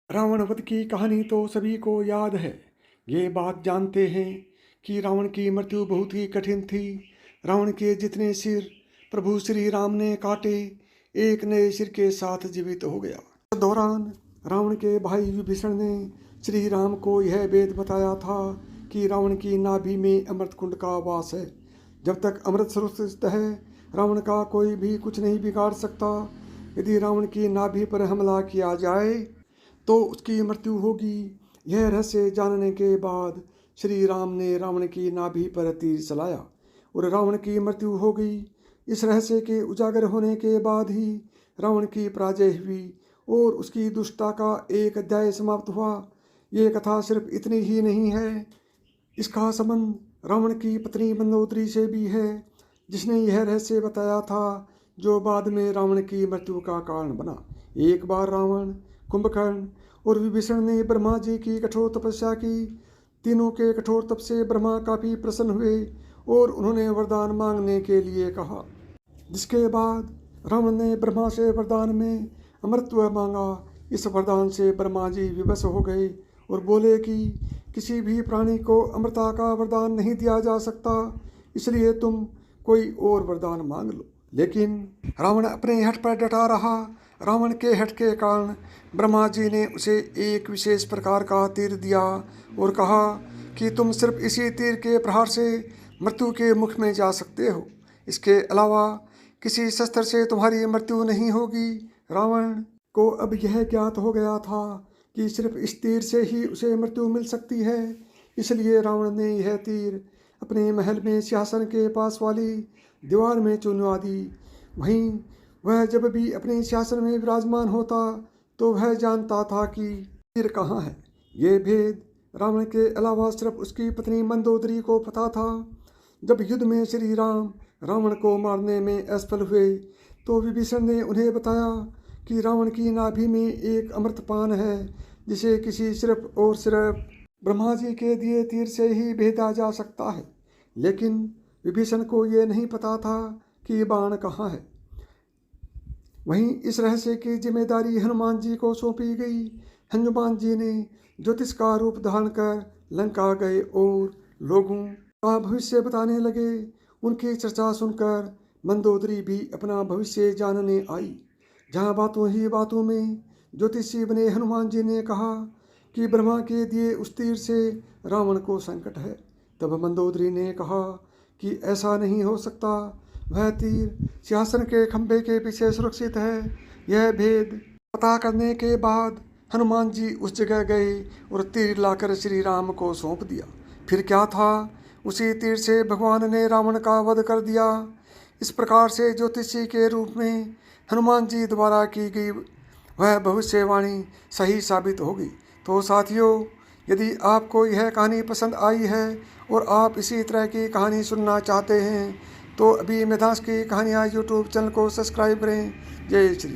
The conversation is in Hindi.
रावण वध की कहानी तो सभी को याद है। ये बात जानते हैं कि रावण की मृत्यु बहुत ही कठिन थी। रावण के जितने सिर प्रभु श्री राम ने काटे, एक नए सिर के साथ जीवित हो गया। इस दौरान रावण के भाई विभीषण ने श्री राम को यह वेद बताया था कि रावण की नाभि में अमृत कुंड का वास है। जब तक अमृत सुरक्षित है, रावण का कोई भी कुछ नहीं बिगाड़ सकता। यदि रावण की नाभि पर हमला किया जाए तो उसकी मृत्यु होगी। यह रहस्य जानने के बाद श्री राम ने रावण की नाभि पर तीर चलाया और रावण की मृत्यु हो गई। इस रहस्य के उजागर होने के बाद ही रावण की पराजय हुई और उसकी दुष्टता का एक अध्याय समाप्त हुआ। ये कथा सिर्फ इतनी ही नहीं है, इसका संबंध रावण की पत्नी मंदोदरी से भी है, जिसने यह रहस्य बताया था जो बाद में रावण की मृत्यु का कारण बना। एक बार रावण, कुंभकर्ण और विभीषण ने ब्रह्मा जी की कठोर तपस्या की। तीनों के कठोर तप से ब्रह्मा काफी प्रसन्न हुए और उन्होंने वरदान मांगने के लिए कहा, जिसके बाद रावण ने ब्रह्मा से वरदान में अमृतत्व मांगा। इस वरदान से ब्रह्मा जी विवश हो गए और बोले कि किसी भी प्राणी को अमृता का वरदान नहीं दिया जा सकता, इसलिए तुम कोई और वरदान मांग लो। लेकिन रावण अपने हठ पर डटा रहा। रावण के हठ के कारण ब्रह्मा जी ने उसे एक विशेष प्रकार का तीर दिया और कहा कि तुम सिर्फ इसी तीर के प्रहार से मृत्यु के मुख में जा सकते हो, इसके अलावा किसी शस्त्र से तुम्हारी मृत्यु नहीं होगी। रावण को अब यह ज्ञात हो गया था कि सिर्फ इस तीर से ही उसे मृत्यु मिल सकती है, इसलिए रावण ने यह तीर अपने महल में सिंहासन के पास वाली दीवार में चुनवा दी। वहीं वह जब भी अपने सिंहासन में विराजमान होता तो वह जानता था कि तीर कहाँ है। ये भेद रावण के अलावा सिर्फ उसकी पत्नी मंदोदरी को पता था। जब युद्ध में श्री राम रावण को मारने में असफल हुए तो विभीषण ने उन्हें बताया कि रावण की नाभि में एक अमृतपान है, जिसे किसी सिर्फ और सिर्फ ब्रह्मा जी के दिए तीर से ही भेदा जा सकता है। लेकिन विभीषण को यह नहीं पता था कि बाण कहाँ है। वहीं इस रहस्य की जिम्मेदारी हनुमान जी को सौंपी गई। हनुमान जी ने ज्योतिष का रूप धारण कर लंका गए और लोगों का भविष्य बताने लगे। उनकी चर्चा सुनकर मंदोदरी भी अपना भविष्य जानने आई। जहाँ बातों ही बातों में ज्योतिषी बने हनुमान जी ने कहा कि ब्रह्मा के दिए उस तीर से रावण को संकट है। तब मंदोदरी ने कहा कि ऐसा नहीं हो सकता, वह तीर सिंहासन के खंभे के पीछे सुरक्षित है। यह भेद पता करने के बाद हनुमान जी उस जगह गए और तीर लाकर श्री राम को सौंप दिया। फिर क्या था, उसी तीर से भगवान ने रावण का वध कर दिया। इस प्रकार से ज्योतिषी के रूप में हनुमान जी द्वारा की गई वह भविष्यवाणी सही साबित होगी। तो साथियों, यदि आपको यह कहानी पसंद आई है और आप इसी तरह की कहानी सुनना चाहते हैं तो अभी मिथास की कहानियाँ यूट्यूब चैनल को सब्सक्राइब करें। जय श्री राम।